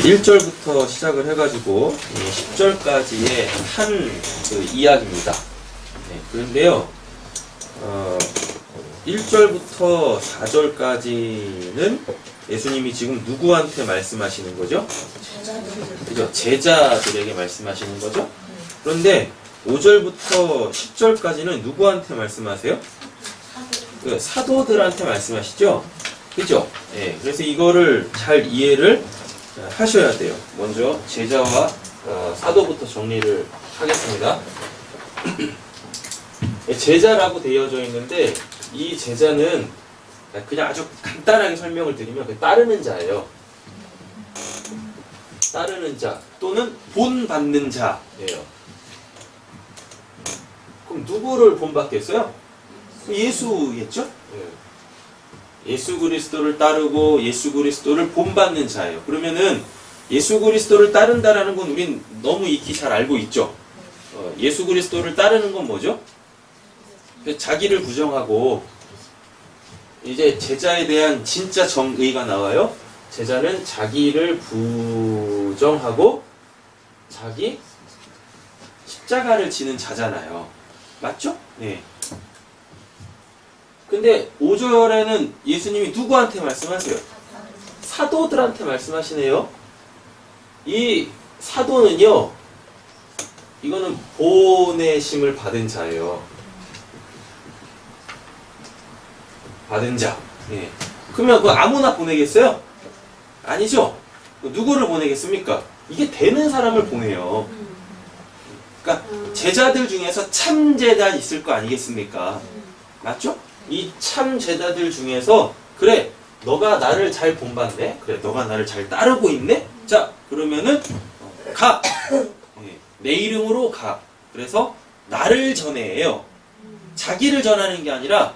1절부터 시작을 해가지고 10절까지의 한 이야기입니다. 네, 그런데요, 1절부터 4절까지는 예수님이 지금 누구한테 말씀하시는 거죠? 그죠? 제자들에게 말씀하시는 거죠? 그런데 5절부터 10절까지는 누구한테 말씀하세요? 그 사도들한테 말씀하시죠? 그죠? 네, 그래서 이거를 잘 이해를 하셔야 돼요. 먼저 제자와 사도부터 정리를 하겠습니다. 제자라고 되어져 있는데 이 제자는 그냥 아주 간단하게 설명을 드리면 따르는 자예요. 따르는 자 또는 본받는 자예요. 그럼 누구를 본받겠어요? 예수겠죠? 예수 그리스도를 따르고 예수 그리스도를 본받는 자예요. 그러면은 예수 그리스도를 따른다라는 건 우린 너무 익히 잘 알고 있죠. 예수 그리스도를 따르는 건 뭐죠? 자기를 부정하고 이제 제자에 대한 진짜 정의가 나와요. 제자는 자기를 부정하고 자기 십자가를 지는 자잖아요. 맞죠? 네. 근데 5절에는 예수님이 누구한테 말씀하세요? 사도들한테 말씀하시네요. 이 사도는요, 이거는 보내심을 받은 자예요. 받은 자. 예. 그러면 그 아무나 보내겠어요? 아니죠. 누구를 보내겠습니까? 이게 되는 사람을 보내요. 그러니까 제자들 중에서 참 제자 있을 거 아니겠습니까? 맞죠? 이 참 제자들 중에서 그래 너가 나를 잘 본받네, 그래 너가 나를 잘 따르고 있네, 자 그러면은 가, 내 이름으로 가. 그래서 나를 전해요. 자기를 전하는 게 아니라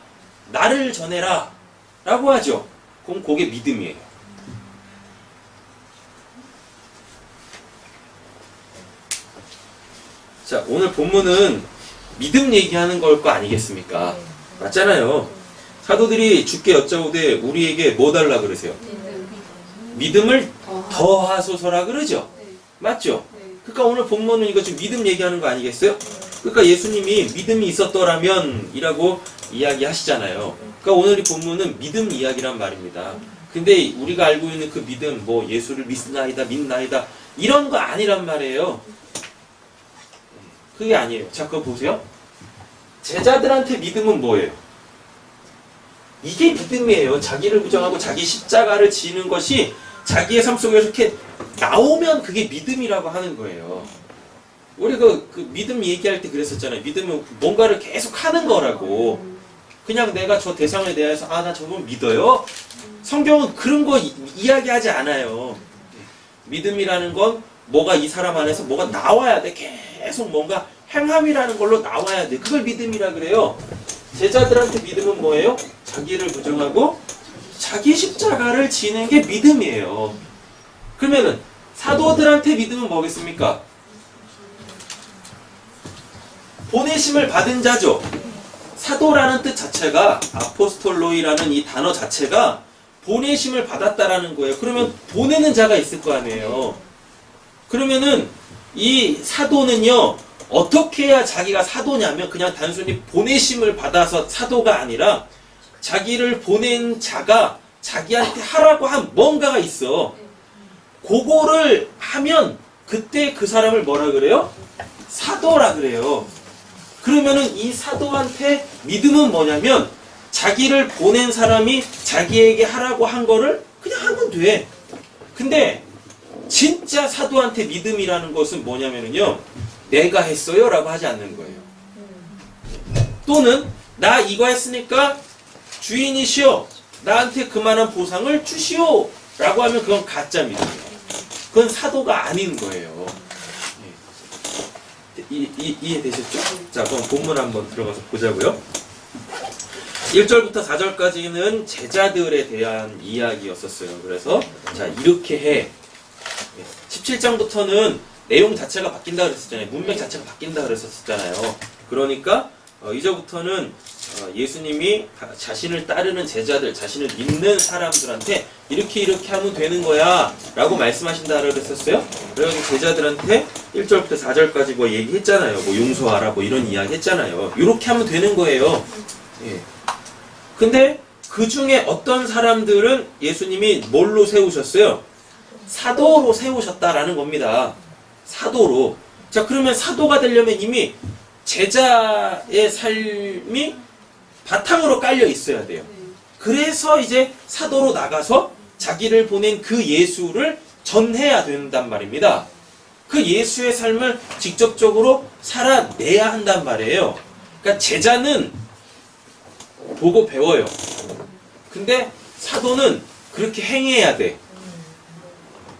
나를 전해라 라고 하죠. 그럼 그게 믿음이에요. 자, 오늘 본문은 믿음 얘기하는 걸 거 아니겠습니까? 맞잖아요. 사도들이 주께 여짜오되 우리에게 뭐 달라 그러세요? 믿음을 더하소서라 그러죠. 맞죠? 그러니까 오늘 본문은 이거 지금 믿음 얘기하는 거 아니겠어요? 그러니까 예수님이 믿음이 있었더라면 이라고 이야기하시잖아요. 그러니까 오늘 이 본문은 믿음 이야기란 말입니다. 근데 우리가 알고 있는 그 믿음, 뭐 예수를 믿나이다 이런 거 아니란 말이에요. 그게 아니에요. 자, 그거 보세요. 제자들한테 믿음은 뭐예요? 이게 믿음이에요. 자기를 부정하고 자기 십자가를 지는 것이 자기의 삶 속에서 이렇게 나오면 그게 믿음이라고 하는 거예요. 우리 그 믿음 얘기할 때 그랬었잖아요. 믿음은 뭔가를 계속 하는 거라고. 그냥 내가 저 대상에 대해서 나 저건 믿어요. 성경은 그런 거 이야기하지 않아요. 믿음이라는 건 뭐가 이 사람 안에서 뭐가 나와야 돼. 계속 뭔가 행함이라는 걸로 나와야 돼. 그걸 믿음이라 그래요. 제자들한테 믿음은 뭐예요? 자기를 부정하고 자기 십자가를 지는 게 믿음이에요. 그러면은 사도들한테 믿음은 뭐겠습니까? 보내심을 받은 자죠. 사도라는 뜻 자체가, 아포스톨로이라는 이 단어 자체가 보내심을 받았다라는 거예요. 그러면 보내는 자가 있을 거 아니에요. 그러면은 이 사도는요, 어떻게 해야 자기가 사도냐면 그냥 단순히 보내심을 받아서 사도가 아니라 자기를 보낸 자가 자기한테 하라고 한 뭔가가 있어. 그거를 하면 그때 그 사람을 뭐라 그래요? 사도라 그래요. 그러면은 이 사도한테 믿음은 뭐냐면 자기를 보낸 사람이 자기에게 하라고 한 거를 그냥 하면 돼. 근데 진짜 사도한테 믿음이라는 것은 뭐냐면요, 내가 했어요 라고 하지 않는 거예요. 또는 나 이거 했으니까 주인이시여 나한테 그만한 보상을 주시오 라고 하면 그건 가짜 믿음이에요. 그건 사도가 아닌 거예요. 이해되셨죠? 자, 그럼 본문 한번 들어가서 보자고요. 1절부터 4절까지는 제자들에 대한 이야기였었어요. 그래서 자, 이렇게 해. 17장부터는 내용 자체가 바뀐다 그랬었잖아요. 문맥 자체가 바뀐다 그랬었잖아요. 그러니까 이제부터는 예수님이 자신을 따르는 제자들, 자신을 믿는 사람들한테 이렇게 하면 되는 거야 라고 말씀하신다고 그랬었어요. 그래가지고 제자들한테 1절부터 4절까지 뭐 얘기했잖아요. 뭐 용서하라 뭐 이런 이야기 했잖아요. 이렇게 하면 되는 거예요. 예. 근데 그 중에 어떤 사람들은 예수님이 뭘로 세우셨어요? 사도로 세우셨다라는 겁니다. 사도로. 자, 그러면 사도가 되려면 이미 제자의 삶이 바탕으로 깔려 있어야 돼요. 그래서 이제 사도로 나가서 자기를 보낸 그 예수를 전해야 된단 말입니다. 그 예수의 삶을 직접적으로 살아내야 한단 말이에요. 그러니까 제자는 보고 배워요. 근데 사도는 그렇게 행해야 돼.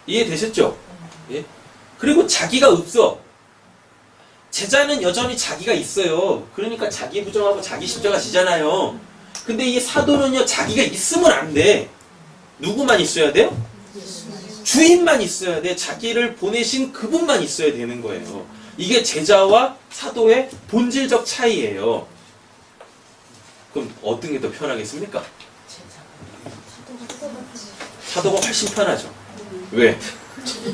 이해되셨죠? 예? 그리고 자기가 없어. 제자는 여전히 자기가 있어요. 그러니까 자기 부정하고 자기 십자가 지잖아요. 근데 이 사도는요, 자기가 있으면 안 돼. 누구만 있어야 돼요? 주인만 있어야 돼. 자기를 보내신 그분만 있어야 되는 거예요. 이게 제자와 사도의 본질적 차이예요. 그럼 어떤 게 더 편하겠습니까? 사도가 훨씬 편하죠. 왜?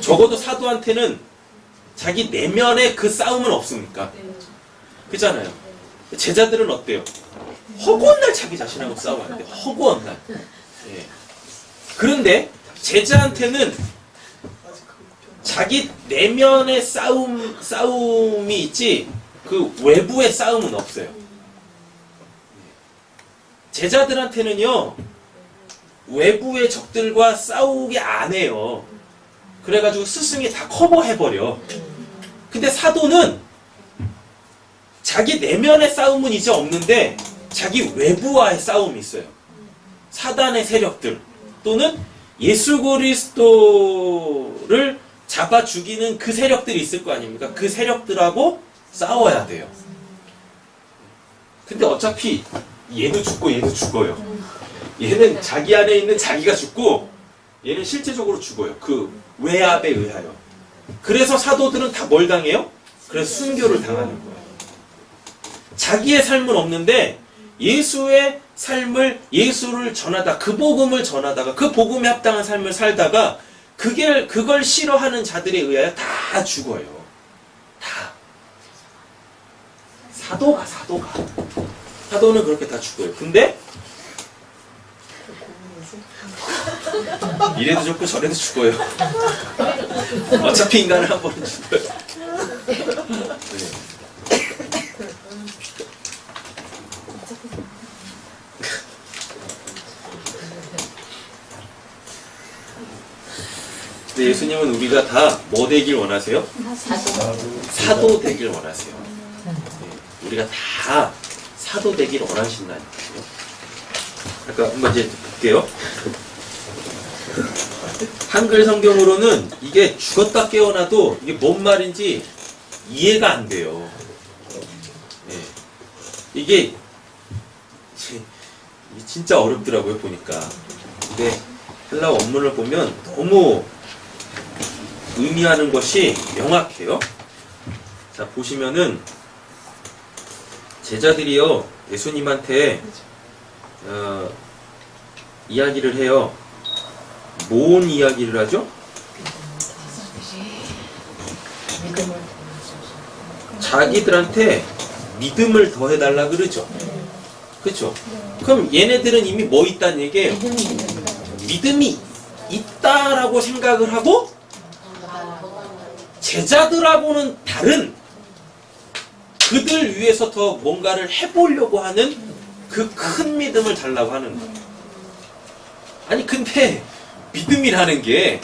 적어도 사도한테는 자기 내면의 그 싸움은 없습니까? 그잖아요. 제자들은 어때요? 허구한 날 자기 자신하고 싸워야 돼. 허구한 날. 예. 그런데 제자한테는 자기 내면의 싸움이 있지 그 외부의 싸움은 없어요. 제자들한테는요, 외부의 적들과 싸우게 안 해요. 그래가지고 스승이 다 커버해버려. 근데 사도는 자기 내면의 싸움은 이제 없는데 자기 외부와의 싸움이 있어요. 사단의 세력들 또는 예수 그리스도를 잡아 죽이는 그 세력들이 있을 거 아닙니까? 그 세력들하고 싸워야 돼요. 근데 어차피 얘도 죽고 얘도 죽어요. 얘는 자기 안에 있는 자기가 죽고 얘는 실제적으로 죽어요. 그 외압에 의하여. 그래서 사도들은 다 뭘 당해요? 그래서 순교를 당하는 거예요. 자기의 삶은 없는데 예수의 삶을, 예수를 전하다, 그 복음을 전하다가 그 복음에 합당한 삶을 살다가 그걸 싫어하는 자들에 의하여 다 죽어요. 다. 사도는 그렇게 다 죽어요. 근데 이래도 죽고 저래도 죽어요. 어차피 인간은 한 번은 죽어요. 네. 네, 예수님은 우리가 다 뭐 되길 원하세요? 사도 되길 원하세요. 네, 우리가 다 사도 되길 원하신다니까요. 아까 한번 이제 볼게요. 한글 성경으로는 이게 죽었다 깨어나도 이게 뭔 말인지 이해가 안 돼요. 네. 이게 진짜 어렵더라고요, 보니까. 근데 헬라어 원문을 보면 너무 의미하는 것이 명확해요. 자, 보시면은 제자들이요, 예수님한테 이야기를 해요. 뭔 이야기를 하죠? 자기들한테 믿음을 더해달라 그러죠. 그렇죠? 그럼 얘네들은 이미 뭐 있다는 얘기예요? 믿음이 있다라고 생각을 하고 제자들하고는 다른 그들 위해서 더 뭔가를 해보려고 하는 그 큰 믿음을 달라고 하는 거예요. 아니 근데 믿음이라는 게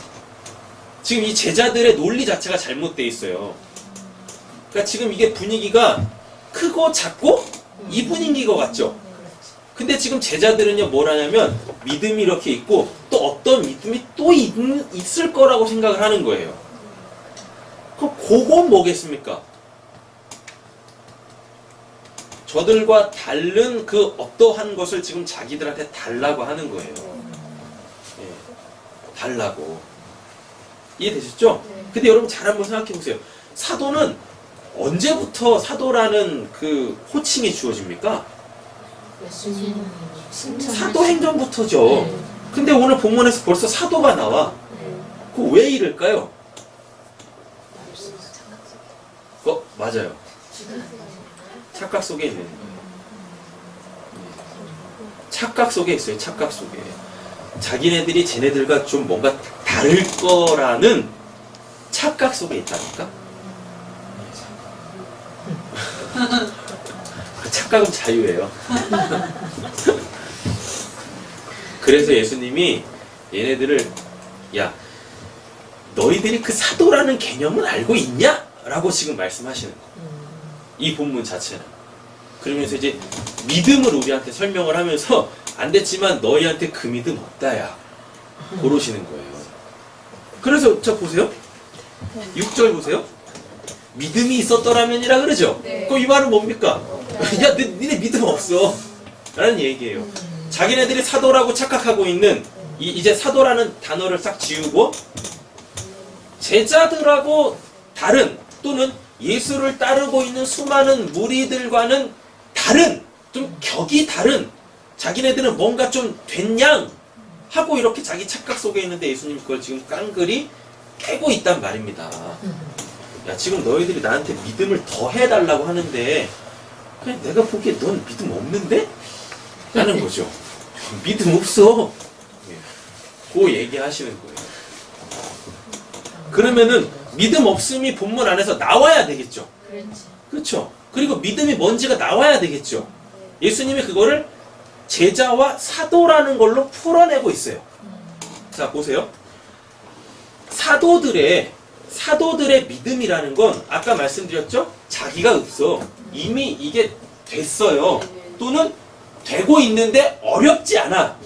지금 이 제자들의 논리 자체가 잘못되어 있어요. 그러니까 지금 이게 분위기가 크고 작고 이 분위기인 것 같죠? 근데 지금 제자들은요 뭘 하냐면 믿음이 이렇게 있고 또 어떤 믿음이 또 있을 거라고 생각을 하는 거예요. 그럼 그건 뭐겠습니까? 저들과 다른 그 어떠한 것을 지금 자기들한테 달라고 하는 거예요. 예, 달라고. 이해되셨죠? 근데 여러분 잘 한번 생각해 보세요. 사도는 언제부터 사도라는 그 호칭이 주어집니까? 예수님 사도행전부터죠. 근데 오늘 본문에서 벌써 사도가 나와. 그 왜 이럴까요? 맞아요. 착각 속에 있는 거예요. 착각 속에 있어요. 착각 속에. 자기네들이 쟤네들과 좀 뭔가 다를 거라는 착각 속에 있다니까? 착각은 자유예요. 그래서 예수님이 얘네들을 야 너희들이 그 사도라는 개념은 알고 있냐? 라고 지금 말씀하시는 거예요. 이 본문 자체는. 그러면서 이제 믿음을 우리한테 설명을 하면서 안 됐지만 너희한테 그 믿음 없다야. 고르시는 거예요. 그래서 자 보세요. 6절 보세요. 믿음이 있었더라면이라 그러죠. 네. 그럼 이 말은 뭡니까? 야 니네 믿음 없어. 라는 얘기예요. 자기네들이 사도라고 착각하고 있는 이제 사도라는 단어를 싹 지우고 제자들하고 다른 또는 예수를 따르고 있는 수많은 무리들과는 다른 좀 격이 다른 자기네들은 뭔가 좀 된양 하고 이렇게 자기 착각 속에 있는데 예수님이 그걸 지금 깡그리 깨고 있단 말입니다. 야 지금 너희들이 나한테 믿음을 더 해달라고 하는데 그냥 내가 보기에 넌 믿음 없는데? 라는 거죠. 믿음 없어. 그 얘기하시는 거예요. 그러면은 믿음 없음이 본문 안에서 나와야 되겠죠. 그렇죠. 그리고 믿음이 뭔지가 나와야 되겠죠. 예수님이 그거를 제자와 사도라는 걸로 풀어내고 있어요. 자 보세요. 사도들의 믿음이라는 건 아까 말씀드렸죠? 자기가 없어. 이미 이게 됐어요. 또는 되고 있는데 어렵지 않아.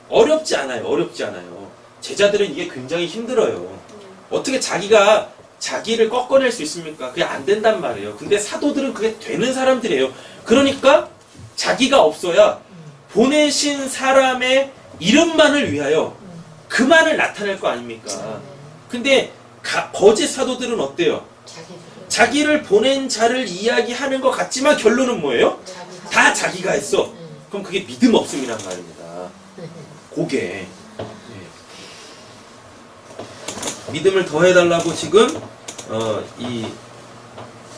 어렵지 않아요. 제자들은 이게 굉장히 힘들어요. 어떻게 자기를 꺾어낼 수 있습니까? 그게 안 된단 말이에요. 근데 사도들은 그게 되는 사람들이에요. 그러니까 자기가 없어야 보내신 사람의 이름만을 위하여 그만을 나타낼 거 아닙니까? 근데 거짓 사도들은 어때요? 자기를 보낸 자를 이야기하는 것 같지만 결론은 뭐예요? 다 자기가 했어. 그럼 그게 믿음 없음이란 말입니다. 그게 믿음을 더해달라고 지금 이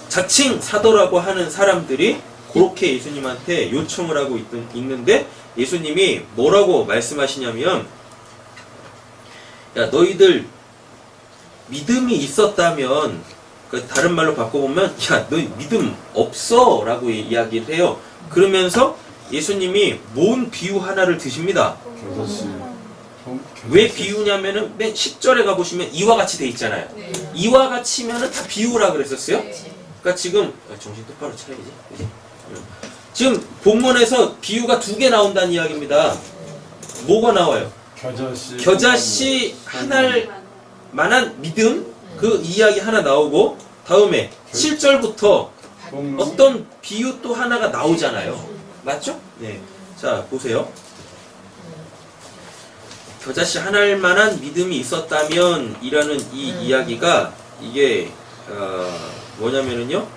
자칭 사도라고 하는 사람들이 그렇게 예수님한테 요청을 하고 있는데 예수님이 뭐라고 말씀하시냐면 야 너희들 믿음이 있었다면 다른 말로 바꿔보면 야 너희 믿음 없어 라고 이야기를 해요. 그러면서 예수님이 뭔 비유 하나를 드십니다. 왜 비유냐면은 맨 10절에 가보시면 이와 같이 돼 있잖아요. 이와 같이면은 다 비유라 그랬었어요. 그러니까 지금 정신 똑바로 차려야지. 그치? 지금 본문에서 비유가 2개 나온다는 이야기입니다. 뭐가 나와요? 겨자씨 하나할 만한 믿음 그 이야기 하나 나오고 다음에 7절부터 어떤 비유 또 하나가 나오잖아요. 맞죠? 네. 자 보세요. 겨자씨 하나할 만한 믿음이 있었다면 이라는 이 이야기가 이게 뭐냐면은요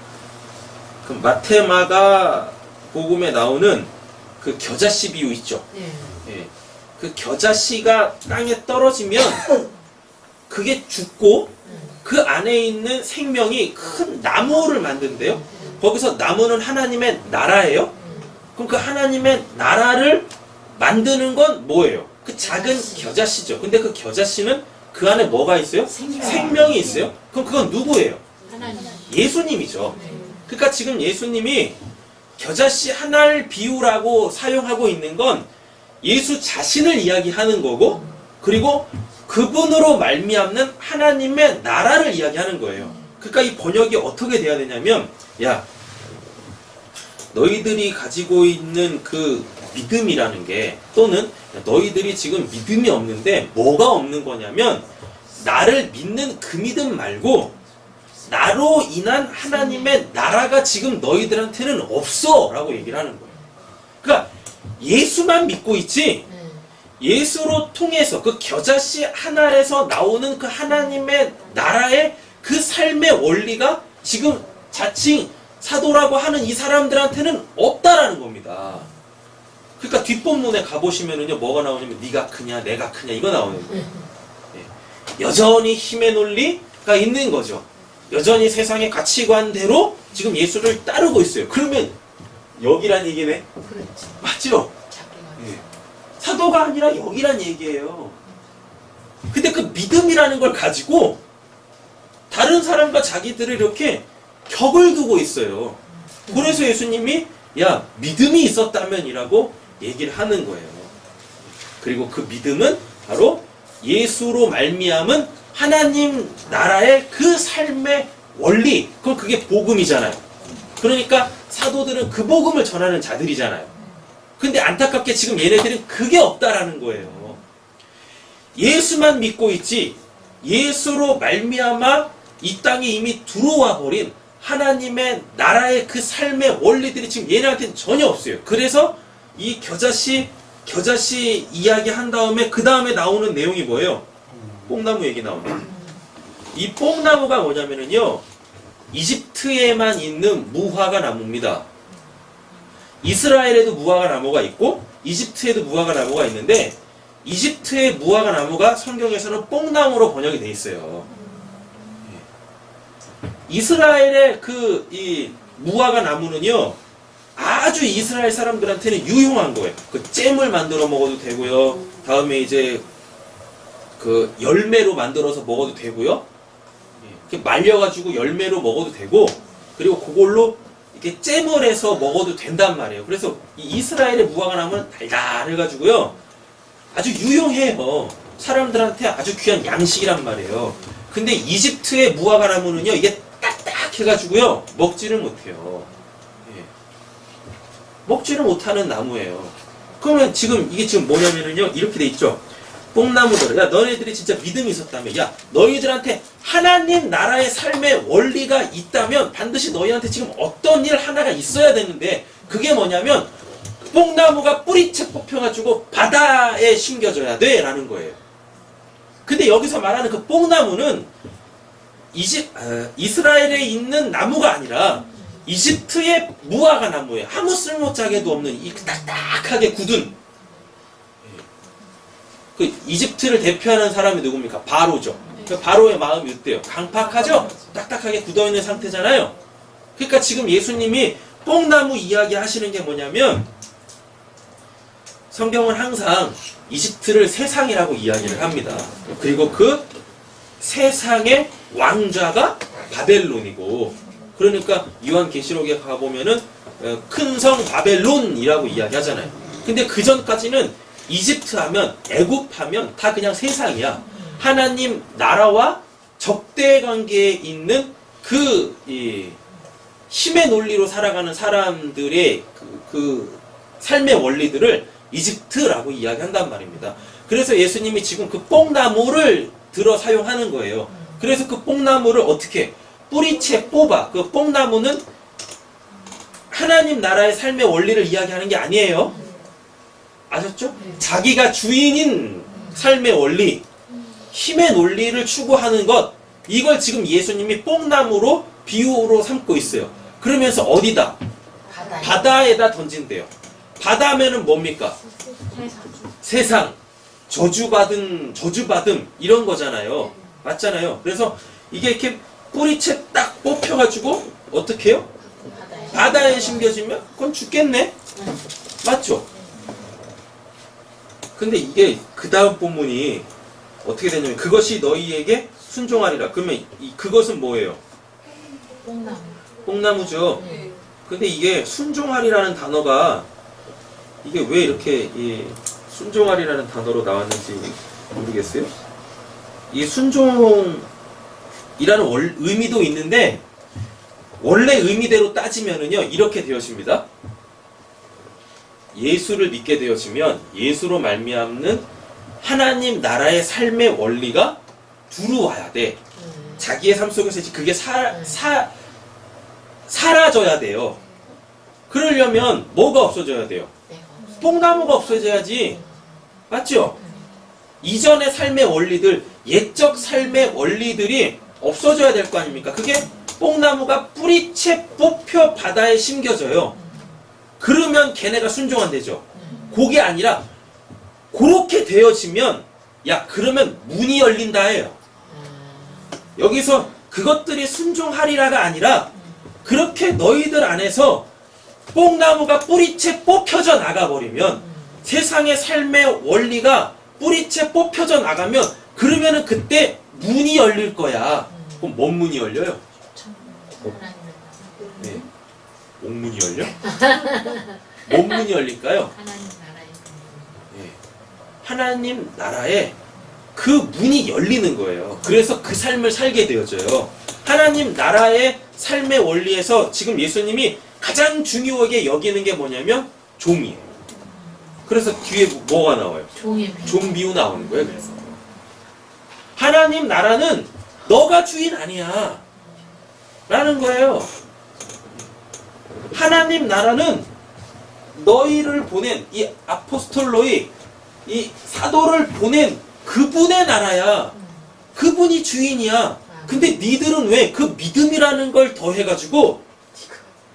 그 마테마가 복음에 나오는 그 겨자씨 비유 있죠. 예. 그 겨자씨가 땅에 떨어지면 그게 죽고 그 안에 있는 생명이 큰 나무를 만든대요. 거기서 나무는 하나님의 나라예요. 그럼 그 하나님의 나라를 만드는 건 뭐예요? 그 작은 겨자씨죠. 근데 그 겨자씨는 그 안에 뭐가 있어요? 생명이 있어요. 그럼 그건 누구예요? 예수님이죠. 그러니까 지금 예수님이 겨자씨 하나를 비유라고 사용하고 있는 건 예수 자신을 이야기하는 거고 그리고 그분으로 말미암는 하나님의 나라를 이야기하는 거예요. 그러니까 이 번역이 어떻게 돼야 되냐면 야 너희들이 가지고 있는 그 믿음이라는 게 또는 너희들이 지금 믿음이 없는데 뭐가 없는 거냐면 나를 믿는 그 믿음 말고 나로 인한 하나님의 나라가 지금 너희들한테는 없어 라고 얘기를 하는 거예요. 그러니까 예수만 믿고 있지 예수로 통해서 그 겨자씨 하나에서 나오는 그 하나님의 나라의 그 삶의 원리가 지금 자칭 사도라고 하는 이 사람들한테는 없다라는 겁니다. 그러니까 뒷본문에 가보시면은요, 뭐가 나오냐면 네가 크냐 내가 크냐 이거 나오는 거예요. 예. 여전히 힘의 논리가 있는 거죠. 여전히 세상의 가치관대로 지금 예수를 따르고 있어요. 그러면 여기란 얘기네. 그렇지. 맞죠? 예. 사도가 아니라 여기란 얘기예요. 근데 그 믿음이라는 걸 가지고 다른 사람과 자기들을 이렇게 격을 두고 있어요. 그래서 예수님이 야, 믿음이 있었다면이라고 얘기를 하는 거예요. 그리고 그 믿음은 바로 예수로 말미암은 하나님 나라의 그 삶의 원리, 그게 복음이잖아요. 그러니까 사도들은 그 복음을 전하는 자들이잖아요. 근데 안타깝게 지금 얘네들은 그게 없다라는 거예요. 예수만 믿고 있지 예수로 말미암아 이 땅에 이미 들어와 버린 하나님의 나라의 그 삶의 원리들이 지금 얘네한테는 전혀 없어요. 그래서 이 겨자씨 이야기 한 다음에 그 다음에 나오는 내용이 뭐예요? 뽕나무 얘기 나옵니다. 이 뽕나무가 뭐냐면요, 이집트에만 있는 무화과 나무입니다. 이스라엘에도 무화과 나무가 있고 이집트에도 무화과 나무가 있는데 이집트의 무화과 나무가 성경에서는 뽕나무로 번역이 돼 있어요. 이스라엘의 이 무화과 나무는요, 아주 이스라엘 사람들한테는 유용한 거예요. 그 잼을 만들어 먹어도 되고요. 다음에 이제 그 열매로 만들어서 먹어도 되고요. 이렇게 말려가지고 열매로 먹어도 되고, 그리고 그걸로 이렇게 잼을 해서 먹어도 된단 말이에요. 그래서 이 이스라엘의 무화과 나무는 달달해가지고요, 아주 유용해요. 사람들한테 아주 귀한 양식이란 말이에요. 근데 이집트의 무화과 나무는요, 이게 딱딱해가지고요, 먹지를 못해요. 예. 먹지를 못하는 나무예요. 그러면 이게 지금 뭐냐면은요, 이렇게 돼 있죠. 뽕나무들, 야, 너희들이 진짜 믿음이 있었다면, 야, 너희들한테 하나님 나라의 삶의 원리가 있다면 반드시 너희한테 지금 어떤 일 하나가 있어야 되는데, 그게 뭐냐면 뽕나무가 뿌리채 뽑혀가지고 바다에 심겨져야 돼 라는 거예요. 근데 여기서 말하는 그 뽕나무는 이스라엘에 있는 나무가 아니라 이집트의 무화과 나무예요. 아무 쓸모짝에도 없는 이 딱딱하게 굳은, 그 이집트를 대표하는 사람이 누굽니까? 바로죠. 그 바로의 마음이 어때요? 강팍하죠? 딱딱하게 굳어있는 상태잖아요. 그러니까 지금 예수님이 뽕나무 이야기 하시는 게 뭐냐면, 성경은 항상 이집트를 세상이라고 이야기를 합니다. 그리고 그 세상의 왕좌가 바벨론이고, 그러니까 요한계시록에 가보면은 큰 성 바벨론이라고 이야기하잖아요. 근데 그 전까지는 이집트 하면, 애굽 하면 다 그냥 세상이야. 하나님 나라와 적대 관계에 있는 힘의 논리로 살아가는 사람들의 그 삶의 원리들을 이집트라고 이야기한단 말입니다. 그래서 예수님이 지금 그 뽕나무를 들어 사용하는 거예요. 그래서 그 뽕나무를 어떻게 뿌리채 뽑아. 그 뽕나무는 하나님 나라의 삶의 원리를 이야기하는 게 아니에요. 아셨죠? 자기가 주인인 삶의 원리, 힘의 논리를 추구하는 것, 이걸 지금 예수님이 뽕나무로 비유로 삼고 있어요. 그러면서 어디다? 바다에다 던진대요. 바다면은 뭡니까? 세상, 저주받음 이런 거잖아요. 맞잖아요. 그래서 이게 이렇게 뿌리채 딱 뽑혀가지고 어떻게 해요? 바다에 심겨지면 그건 죽겠네. 맞죠? 근데 이게 그 다음 본문이 어떻게 되냐면, 그것이 너희에게 순종하리라. 그러면 그것은 뭐예요? 뽕나무죠. 근데 이게 순종하리라는 단어가 이게 왜 이렇게 순종하리라는 단어로 나왔는지 모르겠어요. 이 순종이라는 의미도 있는데, 원래 의미대로 따지면은요, 이렇게 되어집니다. 예수를 믿게 되어지면 예수로 말미암는 하나님 나라의 삶의 원리가 들어와야 돼. 자기의 삶 속에서 그게 사라져야 돼요. 그러려면 뭐가 없어져야 돼요? 뽕나무가 없어져야지. 맞죠? 이전의 삶의 원리들, 옛적 삶의 원리들이 없어져야 될 거 아닙니까? 그게 뽕나무가 뿌리채 뽑혀 바다에 심겨져요. 그러면 걔네가 순종한대죠. 그게 아니라 그렇게 되어지면 야 그러면 문이 열린다 해요. 여기서 그것들이 순종하리라가 아니라 그렇게 너희들 안에서 뽕나무가 뿌리채 뽑혀져 나가버리면 세상의 삶의 원리가 뿌리채 뽑혀져 나가면 그러면은 그때 문이 열릴 거야. 그럼 뭔 문이 열려요? 네. 옥문이 열려? 뭔 문이 열릴까요? 네. 하나님 나라에 그 문이 열리는 거예요. 그래서 그 삶을 살게 되어져요. 하나님 나라의 삶의 원리에서 지금 예수님이 가장 중요하게 여기는 게 뭐냐면 종이에요. 그래서 뒤에 뭐가 나와요? 종 비유 나오는 거예요. 그래서 하나님 나라는 너가 주인 아니야 라는 거예요. 하나님 나라는 너희를 보낸 이 아포스톨로이 이 사도를 보낸 그분의 나라야. 그분이 주인이야. 근데 니들은 왜 그 믿음이라는 걸 더해가지고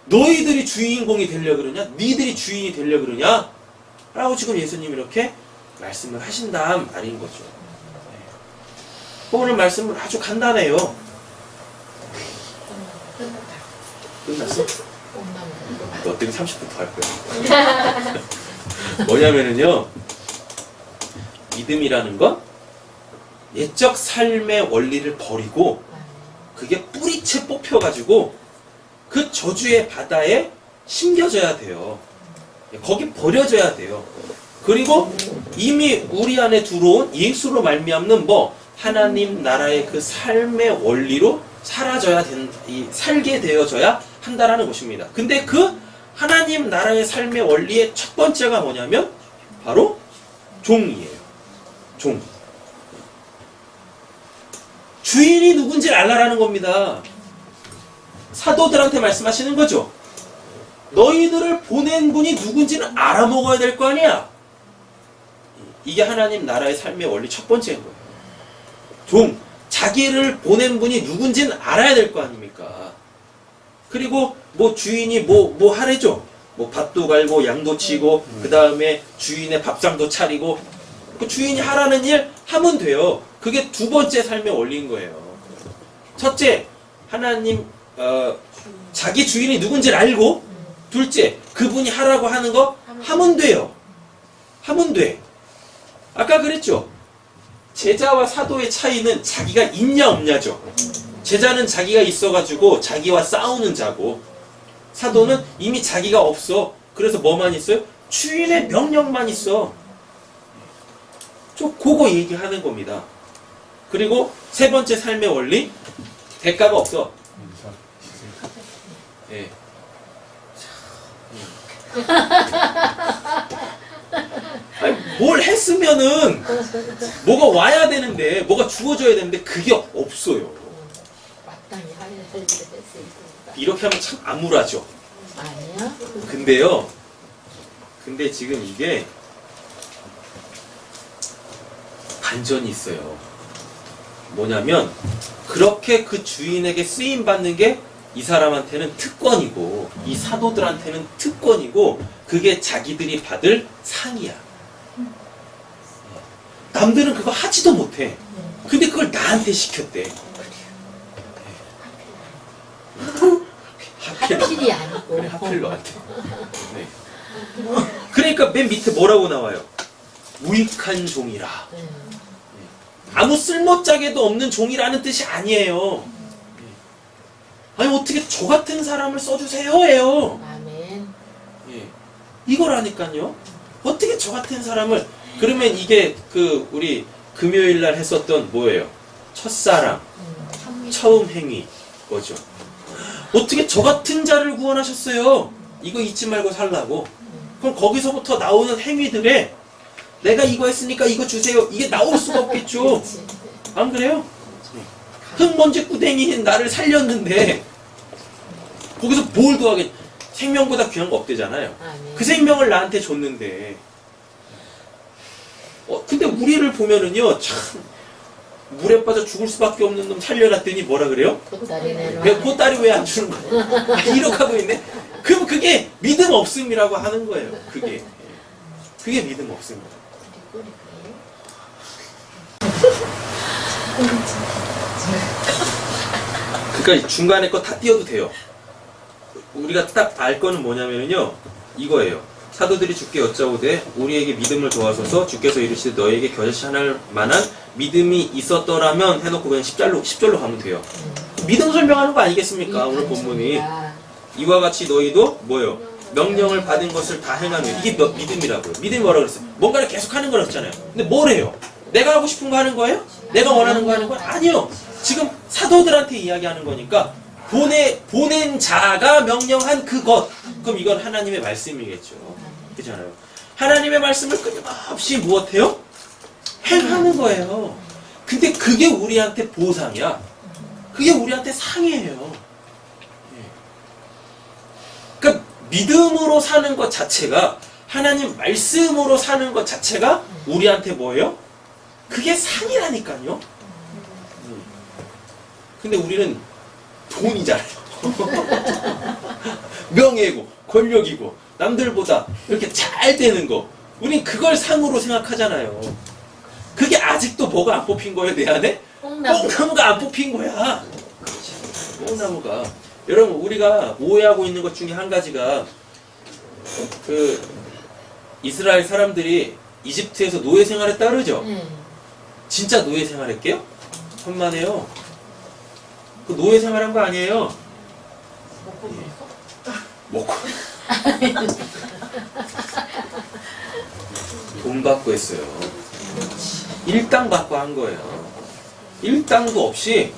너희들이 주인공이 되려 그러냐? 니들이 주인이 되려 그러냐? 라고 지금 예수님이 이렇게 말씀을 하신다는 말인 거죠. 오늘 말씀은 아주 간단해요. 끝났어? 너 때문에 30분 더 할 거야. 뭐냐면은요, 믿음이라는 건 옛적 삶의 원리를 버리고 그게 뿌리채 뽑혀가지고 그 저주의 바다에 심겨져야 돼요. 거기 버려져야 돼요. 그리고 이미 우리 안에 들어온 예수로 말미암는 하나님 나라의 그 삶의 원리로 살게 되어져야 한다라는 것입니다. 근데 그 하나님 나라의 삶의 원리의 첫 번째가 뭐냐면 바로 종이에요. 종. 주인이 누군지 알라라는 겁니다. 사도들한테 말씀하시는 거죠. 너희들을 보낸 분이 누군지는 알아먹어야 될 거 아니야. 이게 하나님 나라의 삶의 원리 첫 번째인 거예요. 종, 자기를 보낸 분이 누군지는 알아야 될 거 아닙니까? 그리고 주인이 뭐 하래죠. 밭도 갈고 양도 치고 그 다음에 주인의 밥상도 차리고 그 주인이 하라는 일 하면 돼요. 그게 두 번째 삶의 원리인 거예요. 첫째, 하나님 자기 주인이 누군지를 알고, 둘째, 그분이 하라고 하는 거 하면 돼요. 하면 돼. 아까 그랬죠. 제자와 사도의 차이는 자기가 있냐 없냐죠. 제자는 자기가 있어가지고 자기와 싸우는 자고, 사도는 이미 자기가 없어. 그래서 뭐만 있어요? 주인의 명령만 있어. 그거 얘기하는 겁니다. 그리고 세 번째 삶의 원리, 대가가 없어. 네. 아니, 뭘 했으면은 뭐가 와야 되는데, 뭐가 주어져야 되는데 그게 없어요. 마땅히 할 일을 했으니까. 이렇게 하면 참 암울하죠. 아니야? 근데 지금 이게 반전이 있어요. 뭐냐면 그렇게 그 주인에게 쓰임 받는 게 이 사람한테는 특권이고 이 사도들한테는 특권이고 그게 자기들이 받을 상이야. 남들은 그거 하지도 못해. 근데 그걸 나한테 시켰대. 하필이 아니고. 그래, 하필 너한테. 네. 그러니까 맨 밑에 뭐라고 나와요? 무익한 종이라. 아무 쓸모짝에도 없는 종이라는 뜻이 아니에요. 아니 어떻게 저 같은 사람을 써주세요 해요. 아멘. 예. 이거라니까요. 어떻게 저 같은 사람을. 그러면 이게 우리 금요일날 했었던 뭐예요? 첫사랑, 처음 행위 거죠. 어떻게 저 같은 자를 구원하셨어요? 이거 잊지 말고 살라고. 그럼 거기서부터 나오는 행위들에 내가 이거 했으니까 이거 주세요. 이게 나올 수가 없겠죠. 안 그래요? 흙먼지 꾸댕이인 나를 살렸는데 거기서 뭘 더하겠. 생명보다 귀한 거 없대잖아요. 그 생명을 나한테 줬는데 근데 우리를 보면은요, 참 물에 빠져 죽을 수밖에 없는 놈 살려놨더니 뭐라 그래요? 보따리 내놔. 왜 보따리 왜 안 주는 거야? 이렇게 하고 있네. 그럼 그게 믿음 없음이라고 하는 거예요. 그게 믿음 없음이다. 그러니까 중간에 거 다 띄워도 돼요. 우리가 딱 알 거는 뭐냐면요, 이거예요. 사도들이 주께 여짜오되 우리에게 믿음을 도와소서. 주께서 이르시되 너에게 겨자씨 하나 만한 믿음이 있었더라면 해놓고 그냥 10절로 가면 돼요. 믿음 설명하는 거 아니겠습니까? 오늘 본문이 이와 같이 너희도 뭐예요? 명령을 받은 것을 다 행하면 이게 믿음이라고요. 믿음이 뭐라 그랬어요? 뭔가를 계속 하는 거랬잖아요. 근데 뭘 해요? 내가 하고 싶은 거 하는 거예요? 내가 원하는 거 하는 거예요? 아니요. 지금 사도들한테 이야기하는 거니까 보낸 자가 명령한 그것. 그럼 이건 하나님의 말씀이겠죠. 그렇잖아요. 하나님의 말씀을 끊임없이 무엇해요? 행하는 거예요. 근데 그게 우리한테 보상이야. 그게 우리한테 상이에요. 그러니까 믿음으로 사는 것 자체가, 하나님 말씀으로 사는 것 자체가 우리한테 뭐예요? 그게 상이라니까요. 근데 우리는 돈이잖아요. 명예고 권력이고 남들보다 이렇게 잘 되는 거, 우린 그걸 상으로 생각하잖아요. 그게 아직도 뭐가 안 뽑힌 거예요, 내 안에? 뽕나무가 안 뽑힌 거야. 뽕나무가. 여러분, 우리가 오해하고 있는 것 중에 한 가지가, 이스라엘 사람들이 이집트에서 노예 생활했다 그러죠? 진짜 노예 생활했게요? 천만에요. 그 노예 생활한 거 아니에요? 먹고. 돈 받고 했어요. 일당 받고 한 거예요. 일당도 없이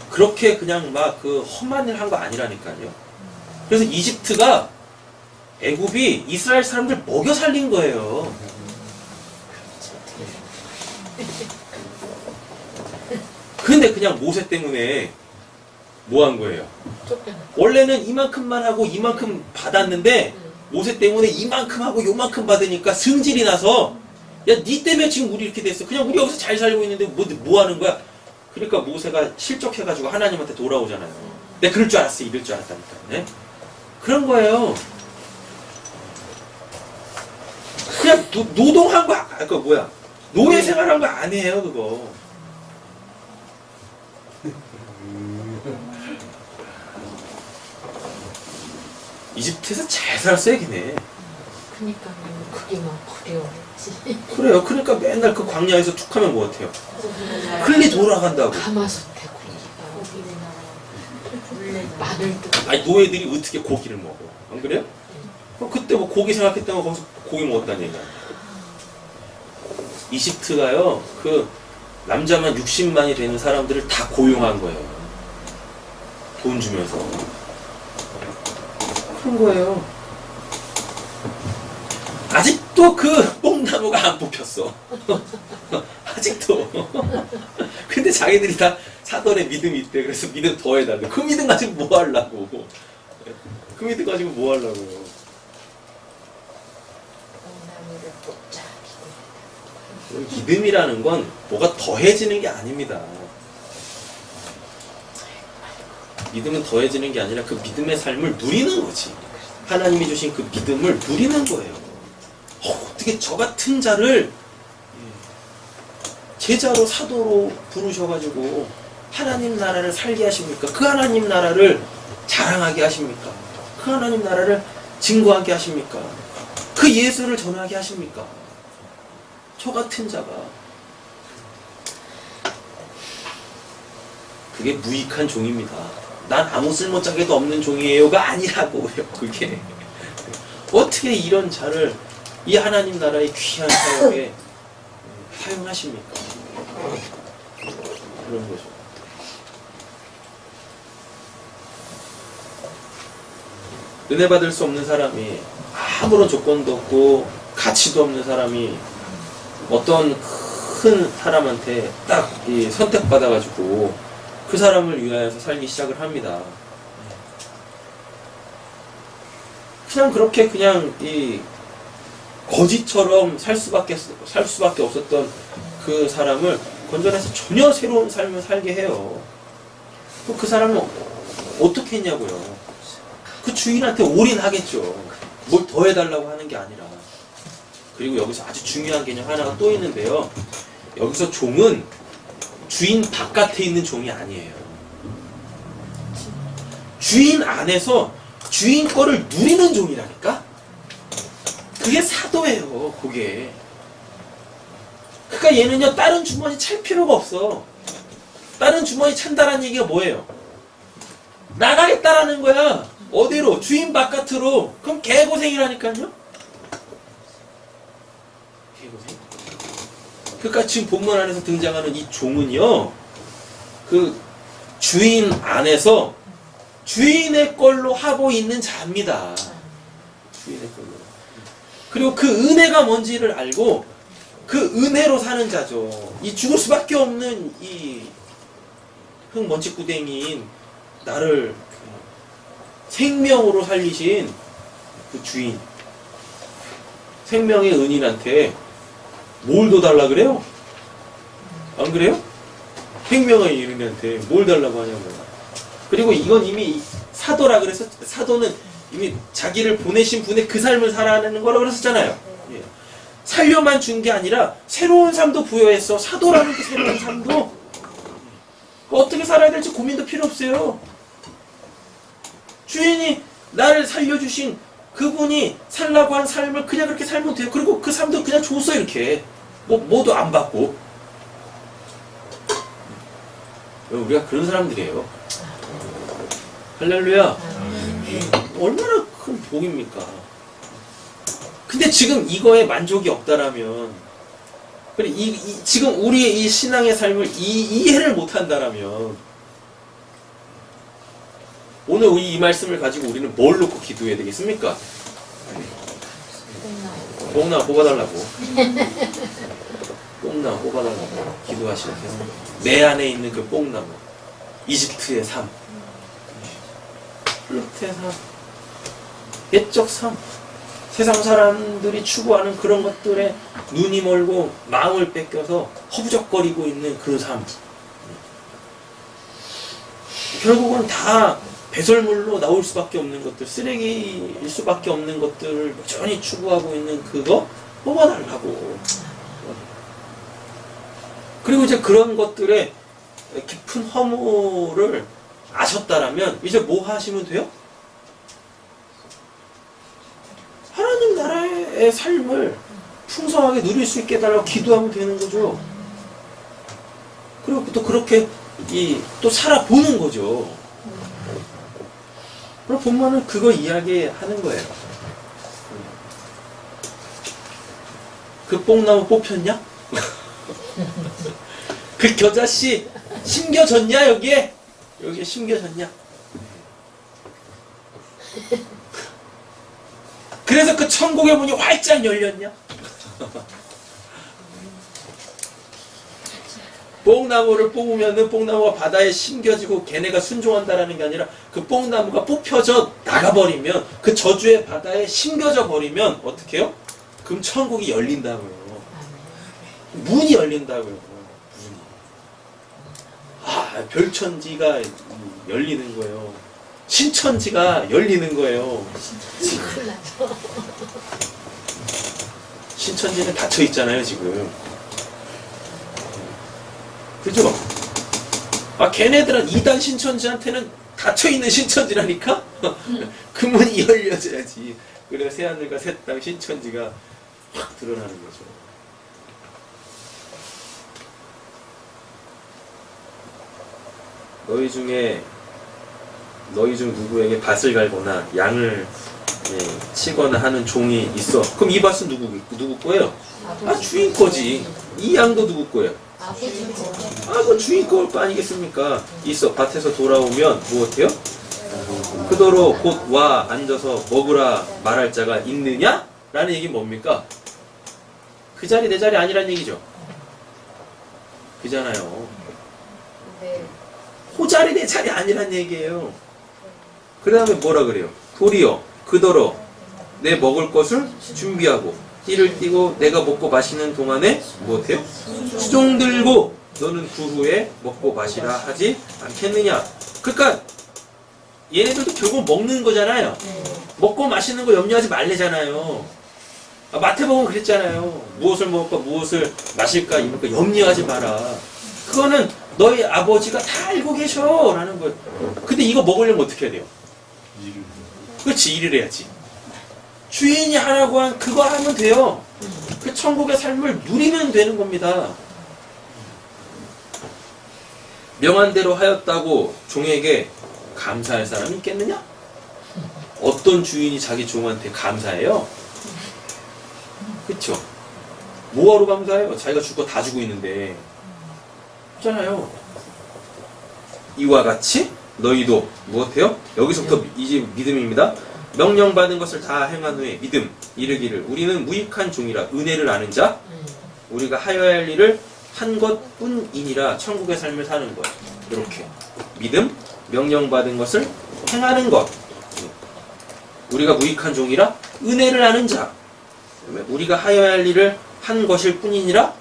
그렇게 그냥 막 그 험한 일 한 거 아니라니까요. 그래서 이집트가, 애굽이 이스라엘 사람들 먹여 살린 거예요. 근데 그냥 모세 때문에 뭐 한 거예요? 원래는 이만큼만 하고 이만큼 받았는데 모세 때문에 이만큼 하고 요만큼 받으니까 승질이 나서, 야, 니 때문에 지금 우리 이렇게 됐어. 그냥 우리 여기서 잘 살고 있는데 뭐 하는 거야? 그러니까 모세가 실족해가지고 하나님한테 돌아오잖아요. 내가 그럴 줄 알았어. 이럴 줄 알았다니까. 네? 그런 거예요. 그냥 노동한 거, 그거 뭐야? 노예 생활한 거 아니에요, 그거. 이집트에서 잘 살았어요, 걔네. 그니까 그게만 부려웠지. 그래요. 그러니까 맨날 그 광야에서 툭 하면 뭐 어때요? 흘리 돌아간다고. 가마솥에 고기가 마늘도. 아니, 노예들이 어떻게 고기를 먹어? 안 그래요? 그때 뭐 고기 생각했다고 거기서 고기 먹었다는 얘기야. 이집트가요, 그 남자만 60만이 되는 사람들을 다 고용한 거예요. 돈 주면서. 그런 거예요. 아직도 그 뽕나무가 안 뽑혔어. 아직도. 근데 자기들이 다 사돈의 믿음이 있대. 그래서 믿음 더 해달래. 그 믿음 가지고 뭐 하려고. 그 믿음 가지고 뭐 하려고요. 뽕나무를 뽑자. 믿음이라는 건 뭐가 더해지는 게 아닙니다. 믿음은 더해지는 게 아니라 그 믿음의 삶을 누리는 거지. 하나님이 주신 그 믿음을 누리는 거예요. 어떻게 저 같은 자를 제자로 사도로 부르셔가지고 하나님 나라를 살게 하십니까? 그 하나님 나라를 자랑하게 하십니까? 그 하나님 나라를 증거하게 하십니까? 그 예수를 전하게 하십니까? 저 같은 자가. 그게 무익한 종입니다. 난 아무 쓸모짝에도 없는 종이에요가 아니라고요. 그게 어떻게 이런 자를 이 하나님 나라의 귀한 사역에 사용하십니까? 그런 거죠. 은혜 받을 수 없는 사람이, 아무런 조건도 없고 가치도 없는 사람이 어떤 큰 사람한테 딱 선택받아가지고 그 사람을 위하여서 살기 시작을 합니다. 그냥 그렇게 그냥 거지처럼 살 수밖에 없었던 그 사람을 건져내서 전혀 새로운 삶을 살게 해요. 그럼 그 사람은 어떻게 했냐고요. 그 주인한테 올인하겠죠. 뭘 더 해달라고 하는 게 아니라. 그리고 여기서 아주 중요한 개념 하나가 또 있는데요. 여기서 종은 주인 바깥에 있는 종이 아니에요. 주인 안에서 주인 거를 누리는 종이라니까? 그게 사도예요, 그게. 그러니까 얘는요, 다른 주머니 찰 필요가 없어. 다른 주머니 찬다라는 얘기가 뭐예요? 나가겠다라는 거야. 어디로? 주인 바깥으로. 그럼 개고생이라니까요? 개고생? 그러니까 지금 본문 안에서 등장하는 이 종은요, 그 주인 안에서 주인의 걸로 하고 있는 자입니다. 주인의 걸로. 그리고 그 은혜가 뭔지를 알고 그 은혜로 사는 자죠. 이 죽을 수밖에 없는 이 흙먼지구덩이인 나를 생명으로 살리신 그 주인, 생명의 은인한테 뭘 더 달라 그래요? 안 그래요? 생명의 은인한테 뭘 달라고 하냐고요. 그리고 이건 이미 사도라 그래서, 사도는 이미 자기를 보내신 분의 그 삶을 살아내는 거라고 그랬었잖아요. 예. 살려만 준 게 아니라 새로운 삶도 부여했어. 사도라는 그 새로운 삶도 어떻게 살아야 될지 고민도 필요 없어요. 주인이 나를 살려주신 그분이 살라고 한 삶을 그냥 그렇게 살면 돼요. 그리고 그 삶도 그냥 줬어, 이렇게. 뭐도 안 받고. 우리가 그런 사람들이에요. 할렐루야. 얼마나 큰 복입니까? 근데 지금 이거에 만족이 없다라면, 지금 우리의 이 신앙의 삶을 이해를 못한다라면, 오늘 이 말씀을 가지고 우리는 뭘 놓고 기도해야 되겠습니까? 뽕나 뽑아달라고. 뽕나 뽑아달라고 기도하시는 거예요. 내 안에 있는 그 뽕나무, 이집트의 삶, 플루트의 삶, 옛적 삶, 세상 사람들이 추구하는 그런 것들에 눈이 멀고 마음을 뺏겨서 허부적거리고 있는 그 삶. 결국은 다 배설물로 나올 수밖에 없는 것들, 쓰레기일 수밖에 없는 것들을 여전히 추구하고 있는 그거 뽑아달라고. 그리고 이제 그런 것들의 깊은 허물을 아셨다라면 이제 뭐 하시면 돼요? 하나님 나라의 삶을 풍성하게 누릴 수 있게 해달라고 기도하면 되는 거죠. 그리고 또 그렇게 또 살아보는 거죠. 그럼 본문은 그거 이야기하는 거예요. 그 뽕나무 뽑혔냐? 그 겨자씨 심겨졌냐 여기에? 여기에 심겨졌냐? 그래서 그 천국의 문이 활짝 열렸냐? 뽕나무를 뽑으면은 뽕나무가 바다에 심겨지고 걔네가 순종한다라는 게 아니라 그 뽕나무가 뽑혀져 나가버리면, 그 저주의 바다에 심겨져 버리면 어떻게 해요? 그럼 천국이 열린다고요. 문이 열린다고요. 문이. 아, 별천지가 열리는 거예요. 신천지가 열리는 거예요. 신천지는 닫혀 있잖아요, 지금. 그죠? 아, 걔네들은 이단 신천지한테는 닫혀있는 신천지라니까? 그 문이 열려져야지. 그래야 새하늘과 새 땅 신천지가 확 드러나는 거죠. 너희 중 누구에게 밭을 갈거나 양을 치거나 하는 종이 있어. 그럼 이 밭은 누구 거예요? 아, 주인 거지. 이 양도 누구 거예요? 그 주인 거 아니겠습니까? 있어. 밭에서 돌아오면 무엇해요? 그더러 곧 와 앉아서 먹으라 말할 자가 있느냐? 라는 얘기는 뭡니까? 그 자리 내 자리 아니란 얘기죠. 그잖아요. 그 자리 내 자리 아니란 얘기예요. 그 다음에 뭐라 그래요? 도리어 그더러 내 먹을 것을 준비하고 띠를 띠고 내가 먹고 마시는 동안에 무엇해요? 수종 들고 너는 그 후에 먹고 마시라 하지 않겠느냐. 그러니까 얘네들도 결국 먹는 거잖아요. 네. 먹고 마시는 거 염려하지 말래잖아요. 마태복음 그랬잖아요. 무엇을 먹을까 무엇을 마실까 입을까 염려하지 마라. 그거는 너희 아버지가 다 알고 계셔 라는 거예요. 근데 이거 먹으려면 어떻게 해야 돼요? 그렇지, 일을 해야지. 주인이 하라고 한 그거 하면 돼요. 그 천국의 삶을 누리면 되는 겁니다. 명한 대로 하였다고 종에게 감사할 사람이 있겠느냐? 어떤 주인이 자기 종한테 감사해요? 그쵸? 뭐하러 감사해요? 자기가 줄 거 다 주고 있는데. 그렇잖아요. 이와 같이 너희도 무엇해요? 여기서부터 이제 믿음입니다. 명령받은 것을 다 행한 후에 믿음 이르기를 우리는 무익한 종이라 은혜를 아는 자 우리가 하여야 할 일을 한 것뿐이니라 천국의 삶을 사는 것. 이렇게 믿음 명령받은 것을 행하는 것. 우리가 무익한 종이라 은혜를 아는 자. 우리가 하여야 할 일을 한 것일 뿐이니라.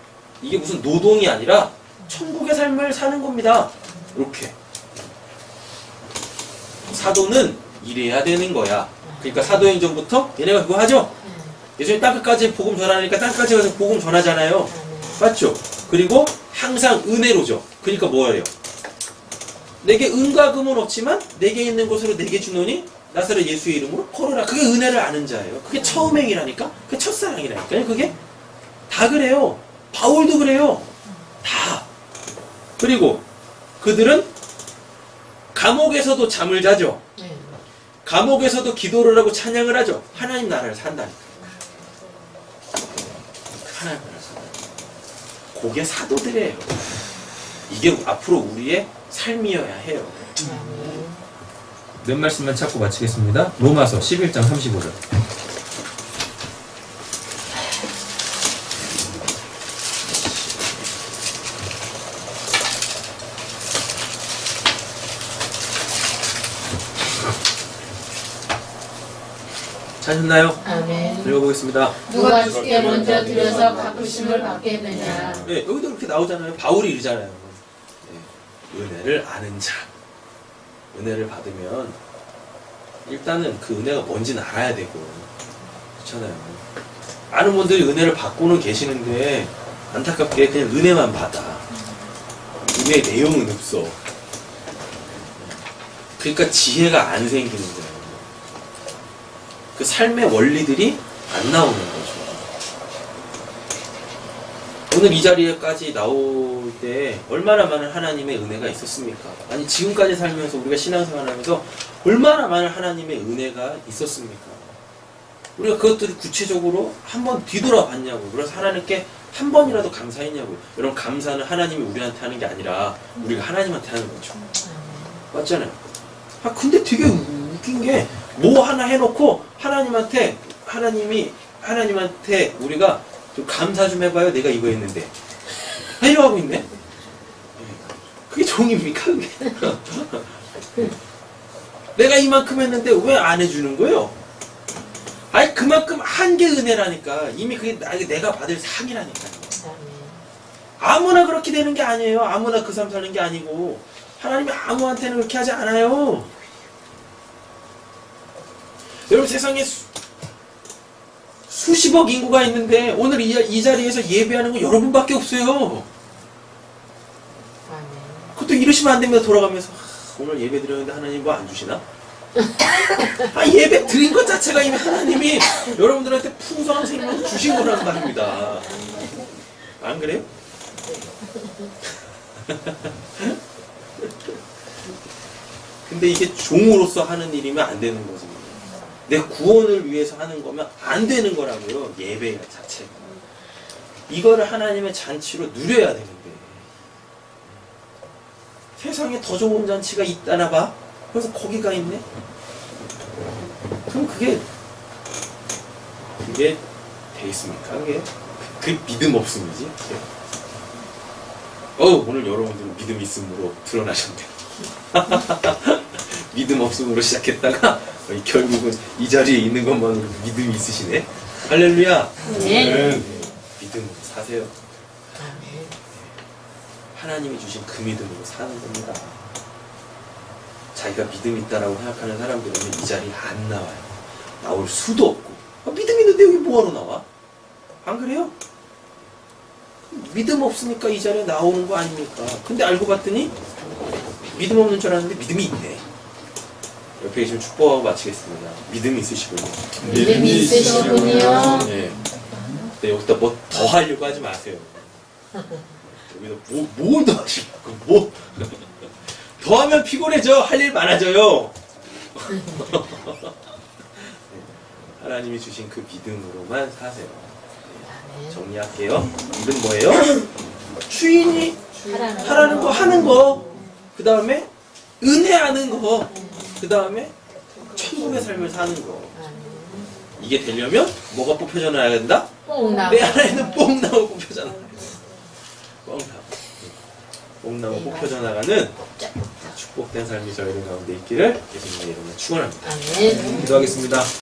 이게 무슨 노동이 아니라 천국의 삶을 사는 겁니다. 이렇게 사도는 일해야 되는 거야. 그러니까 사도행전부터 얘네가 그거 하죠. 예수님 땅끝까지 복음 전하니까 땅끝까지 가서 복음 전하잖아요. 맞죠? 그리고 항상 은혜로죠. 그러니까 뭐예요? 내게 은과 금은 없지만 내게 있는 것으로 내게 주노니 나사렛 예수의 이름으로 걸어라. 그게 은혜를 아는 자예요. 그게 처음 행이라니까. 그게 첫사랑이라니까요. 그게 다 그래요. 바울도 그래요. 다. 그리고 그들은 감옥에서도 잠을 자죠. 감옥에서도 기도를 하고 찬양을 하죠. 하나님 나라를 산다니까. 하나님 나라를 산다니까. 그게 사도들이에요. 이게 앞으로 우리의 삶이어야 해요. 몇 말씀만 찾고 마치겠습니다. 로마서 11장 35절. 찾으셨나요? 아멘. 읽어보겠습니다. 누가 주께 먼저 드려서 갚으심을 받겠느냐. 네, 여기도 그렇게 나오잖아요. 바울이 이러잖아요. 네, 은혜를 아는 자. 은혜를 받으면 일단은 그 은혜가 뭔지는 알아야 되고 그렇잖아요. 많은 분들이 은혜를 받고는 계시는데 안타깝게 그냥 은혜만 받아. 은혜의 내용은 없어. 그러니까 지혜가 안 생기는 거예요. 그 삶의 원리들이 안 나오는 거죠. 오늘 이 자리에까지 나올 때 얼마나 많은 하나님의 은혜가 있었습니까? 아니 지금까지 살면서 우리가 신앙생활하면서 얼마나 많은 하나님의 은혜가 있었습니까? 우리가 그것들을 구체적으로 한번 뒤돌아봤냐고. 그래서 하나님께 한 번이라도 감사했냐고. 여러분 감사는 하나님이 우리한테 하는 게 아니라 우리가 하나님한테 하는 거죠. 맞잖아요. 아 근데 되게 웃긴 게 뭐 하나 해놓고 하나님한테 우리가 좀 감사 좀 해봐요. 내가 이거 했는데 하려고 하고 있네. 그게 종입니까 그게? 내가 이만큼 했는데 왜 안 해주는 거예요? 아니 그만큼 한 게 은혜라니까. 이미 그게 내가 받을 상이라니까요. 아무나 그렇게 되는 게 아니에요. 아무나 그 삶 사는 게 아니고 하나님이 아무한테는 그렇게 하지 않아요. 여러분 세상에 수십억 인구가 있는데 오늘 이 자리에서 예배하는 건 여러분밖에 없어요. 그것도 이러시면 안 됩니다. 돌아가면서 오늘 예배 드렸는데 하나님 뭐 안 주시나? 예배 드린 것 자체가 이미 하나님이 여러분들한테 풍성한 생명을 주신 거라는 말입니다. 안 그래요? 근데 이게 종으로서 하는 일이면 안 되는 거지. 내 구원을 위해서 하는 거면 안 되는 거라고요. 예배 자체가. 이거를 하나님의 잔치로 누려야 되는데 세상에 더 좋은 잔치가 있다나 봐. 그래서 거기가 있네. 그럼 그게 돼 있습니까? 그게 그 믿음 없음이지. 오늘 여러분들은 믿음 있음으로 드러나셨네요. 믿음 없음으로 시작했다가 결국은 이 자리에 있는 것만으로 믿음이 있으시네. 할렐루야. 네. 믿음으로 사세요. 하나님이 주신 그 믿음으로 사는 겁니다. 자기가 믿음이 있다라고 생각하는 사람들은 이 자리에 안 나와요. 나올 수도 없고. 믿음 있는데 여기 뭐하러 나와? 안 그래요? 믿음 없으니까 이 자리에 나오는 거 아닙니까? 근데 알고 봤더니 믿음 없는 줄 알았는데 믿음이 있네. 옆에 계시면 축복하고 마치겠습니다. 믿음이 있으시군요. 믿음이 있으시군요. 네. 근데 여기다 뭐 더 하려고 하지 마세요. 여기다 뭘 더 하시려고, 뭐. 더 하면 피곤해져. 할 일 많아져요. 하나님이 주신 그 믿음으로만 사세요. 정리할게요. 믿음 뭐예요? 주인이 하라는 거 하는 거. 그 다음에 은혜하는 거. 그 다음에 천국의 삶을 사는 거. 이게 되려면 뭐가 뽑혀져 나야 된다? 내 안에는 뽕나무 뽑혀져 나가야 돼. 뽕나무 뽑혀져 나가는 축복된 삶이 저희들 가운데 있기를 예수님의 이름으로 축원합니다. 아멘. 기도하겠습니다.